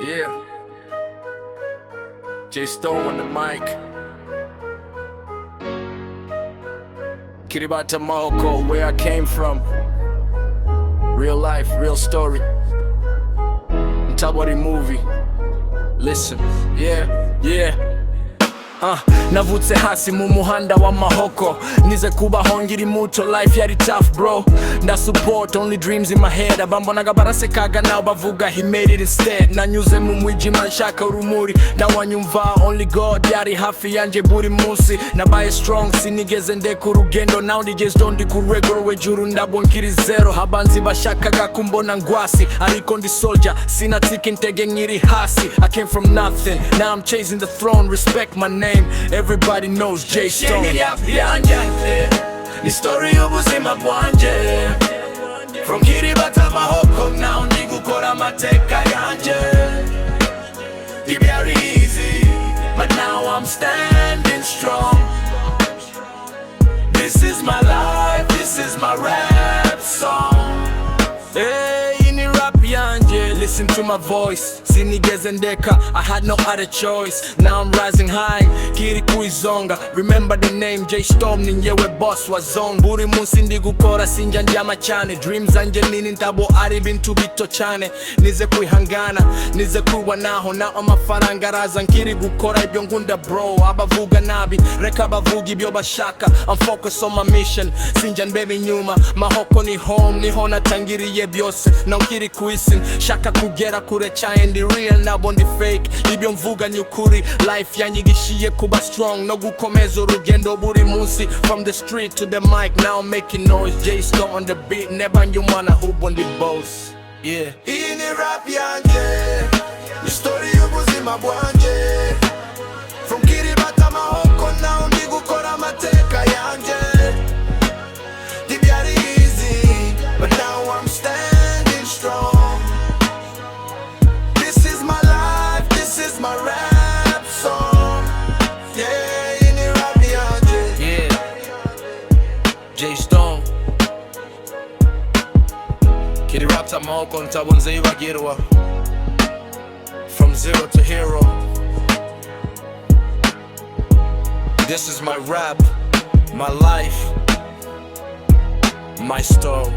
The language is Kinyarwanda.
Yeah. J Stone on the mic. Kiribati, Morocco, where I came from. Real life, real story. Mtabari movie. Listen, yeah. Navutse hasi mu muhanda wa mahoko, nize kubaho ngiri muto, life yari tough bro. Nda support only dreams in my head, abambonaga barasekaga nawe bavuga he made it instead. Nanyuze mu mwijima nshaka urumuri, ndawanyumva only God yari hafi yanjye buri munsi. Nabaye strong sinigeze ndeka urugendo, now ndigeze ndi ku regular wejuru ndabwo nkiri zero. Abanzi bashakaga kumbona ngwasi, ariko ndi soldier sinatike intege nkiri hasi. I came from nothing, now I'm chasing the throne, respect my name. Everybody knows J Stone. yanjye ni story y'ubuzima bwanje, from Kiribati Morocco, now ndi gukora amateka yanjye. Byari easy, but now I'm standing strong. This is my life, this is my rap song. Hey, ini rap yanjye, listen to my voice. Sinigeze ndeka, I had no other choice. Now I'm rising high, kiri kuizonga. Remember the name J Stone, ni nyewe boss wa zone. Buri munsi ndi gukora sinja njama cyane. Dreams zanje nini ntabo ari bintu bito cyane. Nize kwihangana, nize kuba naho na amafaranga araza nkiri gukora ibyo ngunda bro. Abavuga nabi, reka bavuga ibyo bashaka. I'm focused on my mission, sinja ndebe nyuma. Mahoko ni home, niho natangiriye byose. Now nkiri kuisin, shaka kugera kure cyane. Ndi real nabo ndi fake, ibyo mvuga ni ukuri. Life yanyigishiye kuba strong, no gukomeza urugendo buri munsi. From the street to the mic, now I'm making noise. J Stone on the beat, never nyumana hubo ndi boss. Yeah. Iyi ni rap yanjye, ni story y'ubuzima bwanje, from Kiribati Morocco, now ndi gukora amateka yanjye. Byari easy, but now I'm standing strong. This is my life, this is my rap song. Yeah, iyi ni rap yanjye. Yeah. J Stone. Kiribati Morocco ntabonze yibagirwa. From zero to hero. This is my rap, my life, my story.